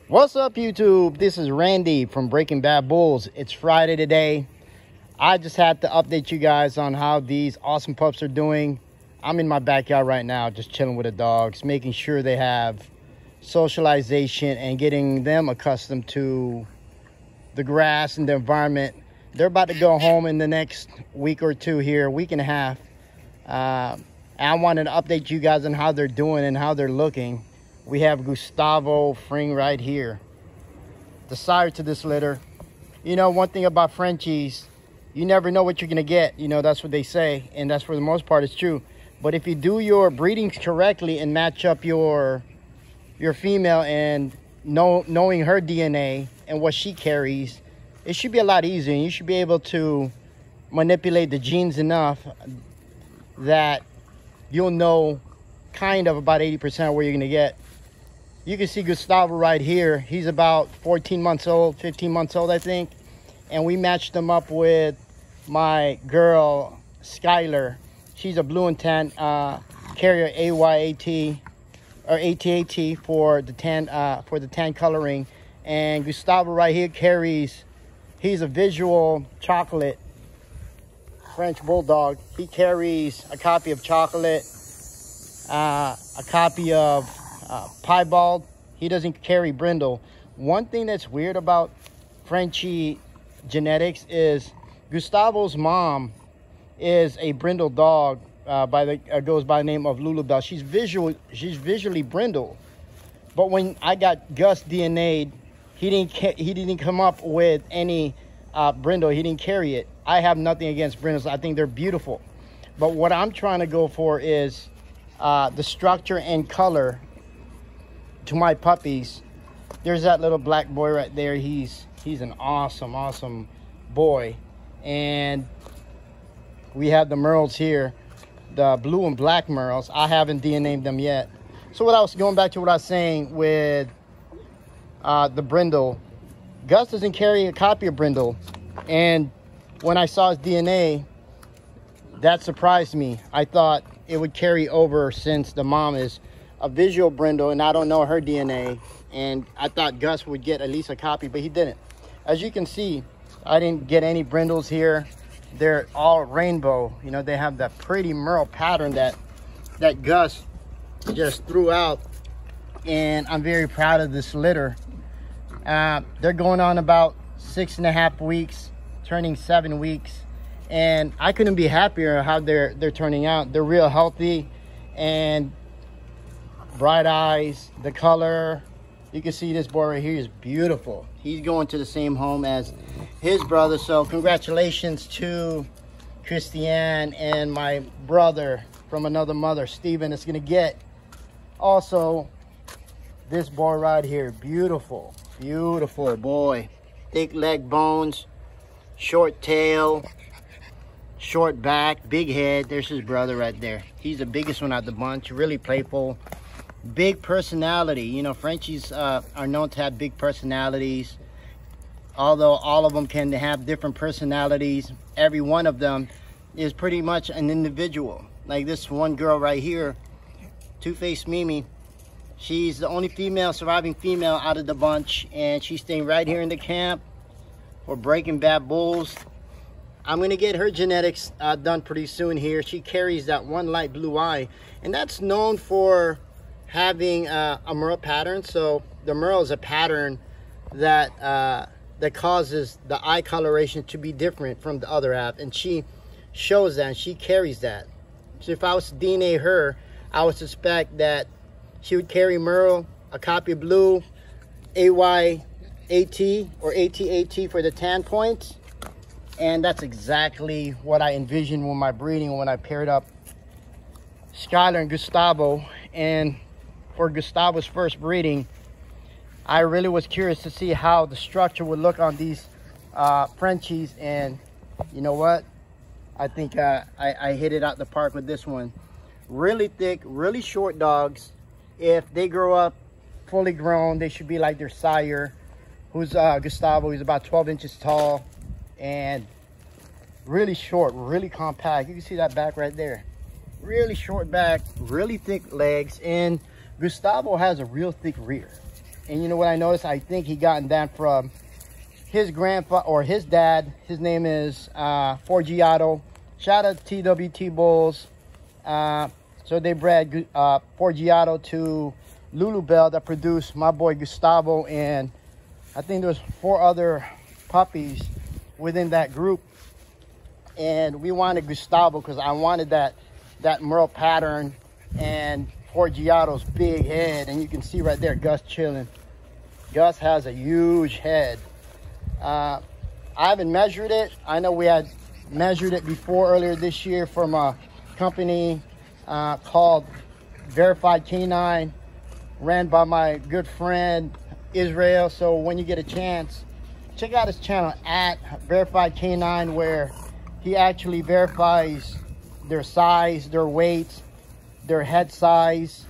What's up, YouTube? This is Randy from Breaking Bad Bulls. It's Friday today. I just had to update you guys on how these awesome pups are doing. I'm in my backyard right now, just chilling with the dogs, making sure they have socialization and getting them accustomed to the grass and the environment. They're about to go home in the next week or two here, week and a half. I wanted to update you guys on how they're doing and how they're looking. We have Gustavo right here, the sire to this litter. You know, one thing about Frenchies, you never know what you're going to get. You know, that's what they say, and that's for the most part is true. But if you do your breedings correctly and match up your female and knowing her DNA and what she carries, it should be a lot easier. And you should be able to manipulate the genes enough that you'll know kind of about 80% of where you're going to get. You can see Gustavo right here. He's about 14 months old, 15 months old, I think. And we matched him up with my girl, Skylar. She's a blue and tan carrier AYAT or ATAT for the tan coloring. And Gustavo right here carries, he's a visual chocolate French bulldog. He carries a copy of chocolate, a copy of piebald. He doesn't carry brindle. One thing that's weird about Frenchie genetics is Gustavo's mom is a brindle dog goes by the name of Lulubelle. She's visually brindle, but when I got Gus DNA'd, he didn't come up with any brindle. He didn't carry it. I have nothing against brindles. I think they're beautiful, but what I'm trying to go for is the structure and color to my puppies. There's that little black boy right there. He's an awesome boy. And we have the Merles here, the blue and black Merles. I haven't DNA'd them yet. So what I was going back to what I was saying with the brindle, Gus doesn't carry a copy of brindle, and when I saw his DNA, that surprised me. I thought it would carry over since the mom is a visual brindle and I don't know her DNA, and I thought Gus would get at least a copy, but he didn't. As you can see, I didn't get any brindles here. They're all rainbow. You know, they have that pretty merle pattern that Gus just threw out, and I'm very proud of this litter. They're going on about 6.5 weeks, turning 7 weeks, and I couldn't be happier how they're turning out. They're real healthy and bright eyes. The color, you can see this boy right here is beautiful. He's going to the same home as his brother, so congratulations to Christiane and my brother from another mother, Steven, is gonna get also this boy right here. Beautiful boy. Thick leg bones, short tail, short back, big head. There's his brother right there. He's the biggest one out of the bunch. Really playful, big personality. You know, Frenchies are known to have big personalities. Although all of them can have different personalities, every one of them is pretty much an individual. Like this one girl right here, Two-Faced Mimi. She's the only surviving female out of the bunch, and she's staying right here in the camp for Breaking Bad Bulls. I'm gonna get her genetics done pretty soon here. She carries that one light blue eye, and that's known for having a merle pattern. So the merle is a pattern that causes the eye coloration to be different from the other half, and she shows that and she carries that. So if I was to DNA her, I would suspect that she would carry merle, a copy of blue, AYAT or ATAT for the tan points, and that's exactly what I envisioned with my breeding when I paired up Skylar and Gustavo. And for Gustavo's first breeding, I really was curious to see how the structure would look on these Frenchies, and you know what? I think I hit it out the park with this one. Really thick, really short dogs. If they grow up fully grown, they should be like their sire, who's Gustavo. He's about 12 inches tall and really short, really compact. You can see that back right there. Really short back, really thick legs, and Gustavo has a real thick rear. And you know what I noticed? I think he gotten that from his grandfather or his dad. His name is Forgiato. Shout out to TWT Bulls. So they bred Forgiato to Lulubelle that produced my boy Gustavo, and I think there was 4 other puppies within that group. And we wanted Gustavo because I wanted that Merle pattern and Forgiato's big head. And you can see right there Gus chilling. Gus has a huge head. I haven't measured it. I know we had measured it before earlier this year from a company called Verified Canine, ran by my good friend Israel. So when you get a chance, check out his channel at Verified Canine, where he actually verifies their size, their weight, their head size,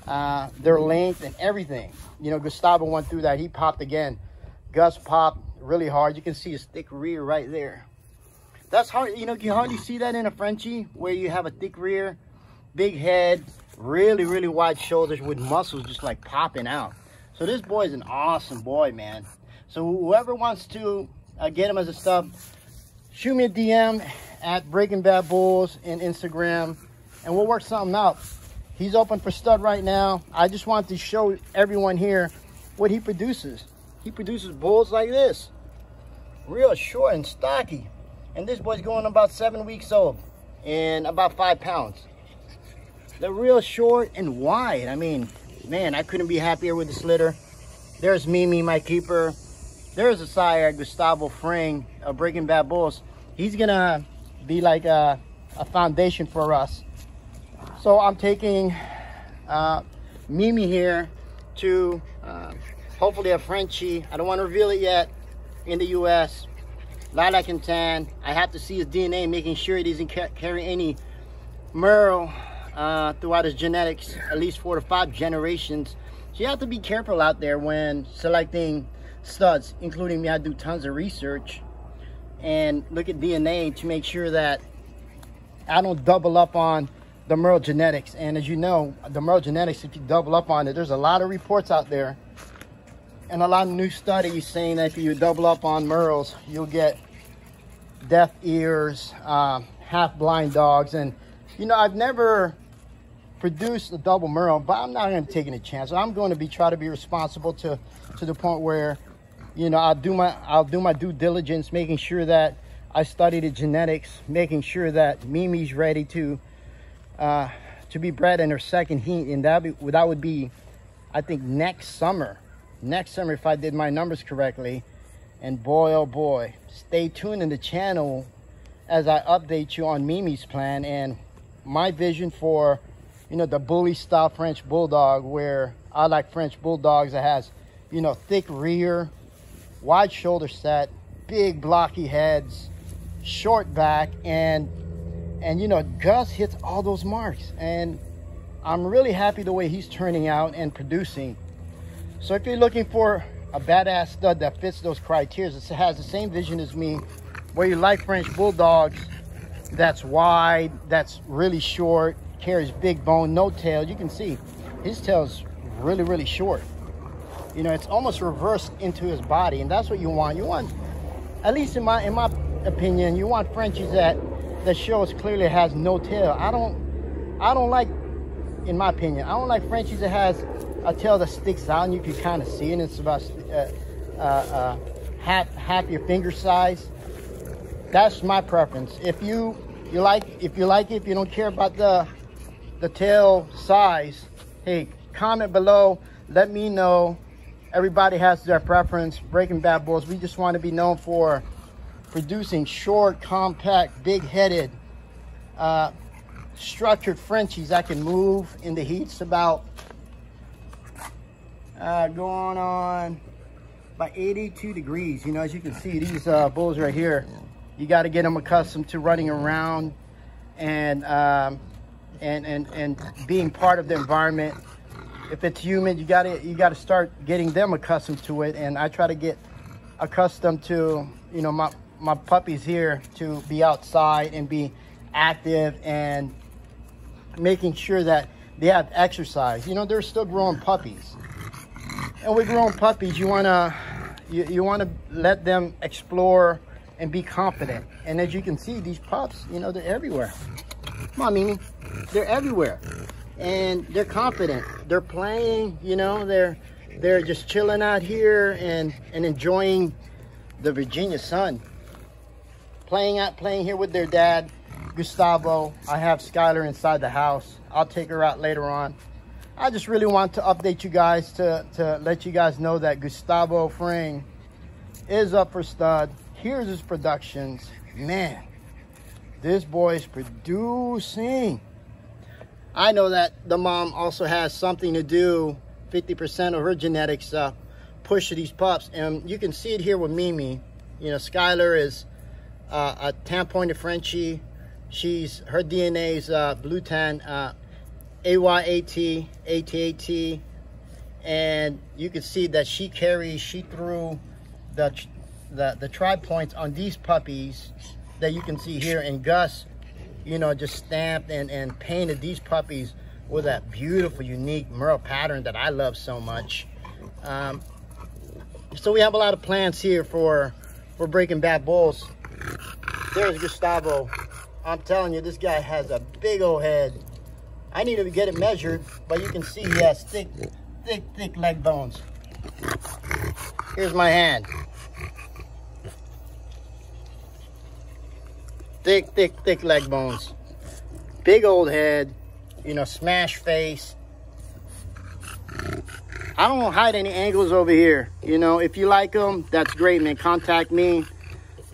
their length, and everything. You know, Gustavo went through that. He popped again. Gus popped really hard. You can see his thick rear right there. That's hard. You know, you hardly see that in a Frenchie, where you have a thick rear, big head, really, really wide shoulders with muscles just like popping out. So this boy is an awesome boy, man. So whoever wants to get him as a stub, shoot me a DM at Breaking Bad Bulls in Instagram, and we'll work something out. He's open for stud right now. I just want to show everyone here what he produces. He produces bulls like this, real short and stocky. And this boy's going about 7 weeks old and about 5 pounds. They're real short and wide. I mean, man, I couldn't be happier with this litter. There's Mimi, my keeper. There's a sire, Gustavo Fring of Breaking Bad Bulls. He's gonna be like a foundation for us. So I'm taking Mimi here to hopefully a Frenchie. I don't want to reveal it yet, in the US. Lilac and tan. I have to see his DNA, making sure he doesn't carry any MERLE throughout his genetics, at least 4 to 5 generations. So you have to be careful out there when selecting studs, including me. I do tons of research and look at DNA to make sure that I don't double up on the MERLE genetics. And as you know, the MERLE genetics, if you double up on it, there's a lot of reports out there and a lot of new studies saying that if you double up on MERLEs, you'll get deaf ears, half blind dogs. And you know, I've never produced a double MERLE, but I'm not going to take any chance. I'm going to try to be responsible to the point where, you know, I'll do my due diligence, making sure that I study the genetics, making sure that Mimi's ready to be bred in her second heat, and that would be, I think, next summer if I did my numbers correctly. And boy, oh boy, stay tuned in the channel as I update you on Mimi's plan and my vision for, you know, the bully style French bulldog, where I like French bulldogs that has, you know, thick rear, wide shoulder set, big blocky heads, short back, and you know, Gus hits all those marks, and I'm really happy the way he's turning out and producing. So if you're looking for a badass stud that fits those criteria, it has the same vision as me, where you like French bulldogs, that's wide, that's really short, carries big bone, no tail. You can see his tail's really, really short. You know, it's almost reversed into his body, and that's what you want. You want, at least in my opinion, you want Frenchies that shows clearly has no tail. I don't like, in my opinion, I don't like Frenchies that has a tail that sticks out and you can kind of see it, and it's about half your finger size. That's my preference. If you like it, if you don't care about the tail size, hey, comment below, let me know. Everybody has their preference. Breaking Bad Bulls, we just want to be known for producing short, compact, big-headed, structured Frenchies that can move in the heats about going on by 82 degrees. You know, as you can see, these bulls right here, you got to get them accustomed to running around and being part of the environment. If it's humid, you gotta start getting them accustomed to it. And I try to get accustomed to, you know, my puppies here to be outside and be active and making sure that they have exercise. You know, they're still growing puppies. And with grown puppies, you wanna let them explore and be confident. And as you can see, these pups, you know, they're everywhere. Come on, Mimi. They're everywhere. And they're confident. They're playing, you know, they're just chilling out here and enjoying the Virginia sun. Playing here with their dad, Gustavo. I have Skylar inside the house. I'll take her out later on. I just really want to update you guys to let you guys know that Gustavo Fring is up for stud. Here's his productions. Man, this boy's producing. I know that the mom also has something to do, 50% of her genetics push to these pups. And you can see it here with Mimi. You know, Skylar is a tan-pointed Frenchie. Her DNA is blue tan, AYAT, ATAT, and you can see that she threw the tri points on these puppies that you can see here. And Gus, you know, just stamped and painted these puppies with that beautiful, unique MERLE pattern that I love so much. So we have a lot of plans here for Breaking Bad Bulls. There's Gustavo. I'm telling you, this guy has a big old head. I need to get it measured, but you can see he has thick leg bones. Here's my hand. Thick leg bones. Big old head, you know, smash face. I don't hide any angles over here. You know, if you like them, that's great, man. Contact me.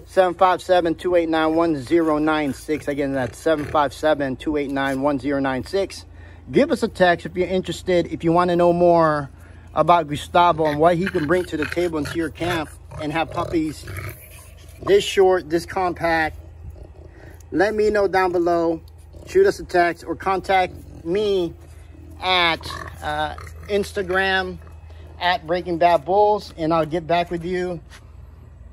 757-289-1096. Again, that's 757-289-1096. Give us a text if you're interested. If you want to know more about Gustavo and what he can bring to the table into your camp and have puppies this short, this compact, let me know down below. Shoot us a text or contact me at Instagram at Breaking Bad Bulls, and I'll get back with you,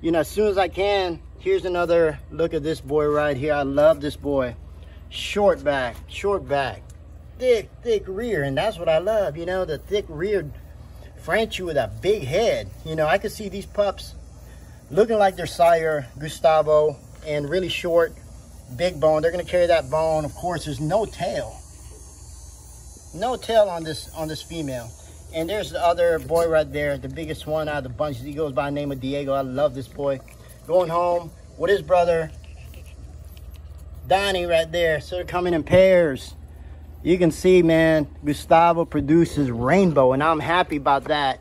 you know, as soon as I can. Here's another look at this boy right here. I love this boy. Short back, thick rear, and that's what I love, you know, the thick reared Frenchie with a big head. You know, I can see these pups looking like their sire, Gustavo, and really short, big bone. They're gonna carry that bone. Of course, there's no tail on this female. And there's the other boy right there, the biggest one out of the bunch. He goes by the name of Diego. I love this boy. Going home with his brother Donnie right there. So they're coming in pairs. You can see, man, Gustavo produces rainbow, and I'm happy about that.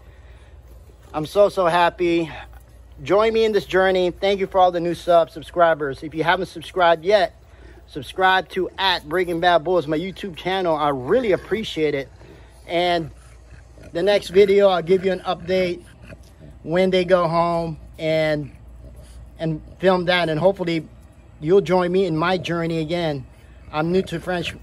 I'm so happy. Join me in this journey. Thank you for all the new subscribers. If you haven't subscribed yet, subscribe to @Breaking Bad Bulls, my YouTube channel. I really appreciate it. And the next video, I'll give you an update when they go home and film that, and hopefully you'll join me in my journey again. I'm new to French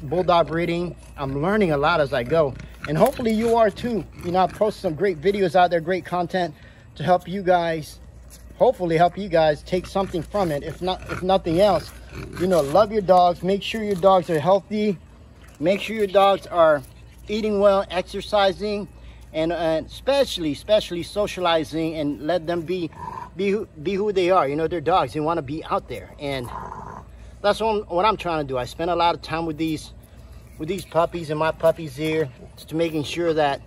Bulldog breeding. I'm learning a lot as I go, and hopefully you are too. You know, I've posted some great videos out there, great content to help you guys, hopefully help you guys take something from it. If nothing else, you know, love your dogs. Make sure your dogs are healthy. Make sure your dogs are eating well, exercising, and especially socializing, and let them be who they are. You know, they're dogs. They want to be out there, and that's what I'm trying to do. I spend a lot of time with these puppies and my puppies here, to making sure that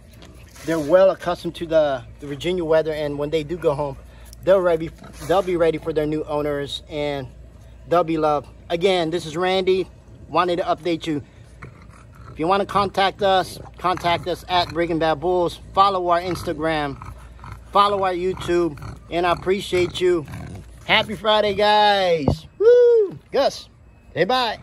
they're well accustomed to the Virginia weather, and when they do go home, they'll be ready for their new owners, and they'll be loved. Again, this is Randy. Wanted to update you. If you want to contact us at Breaking Bad Bulls. Follow our Instagram, follow our YouTube, and I appreciate you. Happy Friday, guys. Woo! Gus, say bye.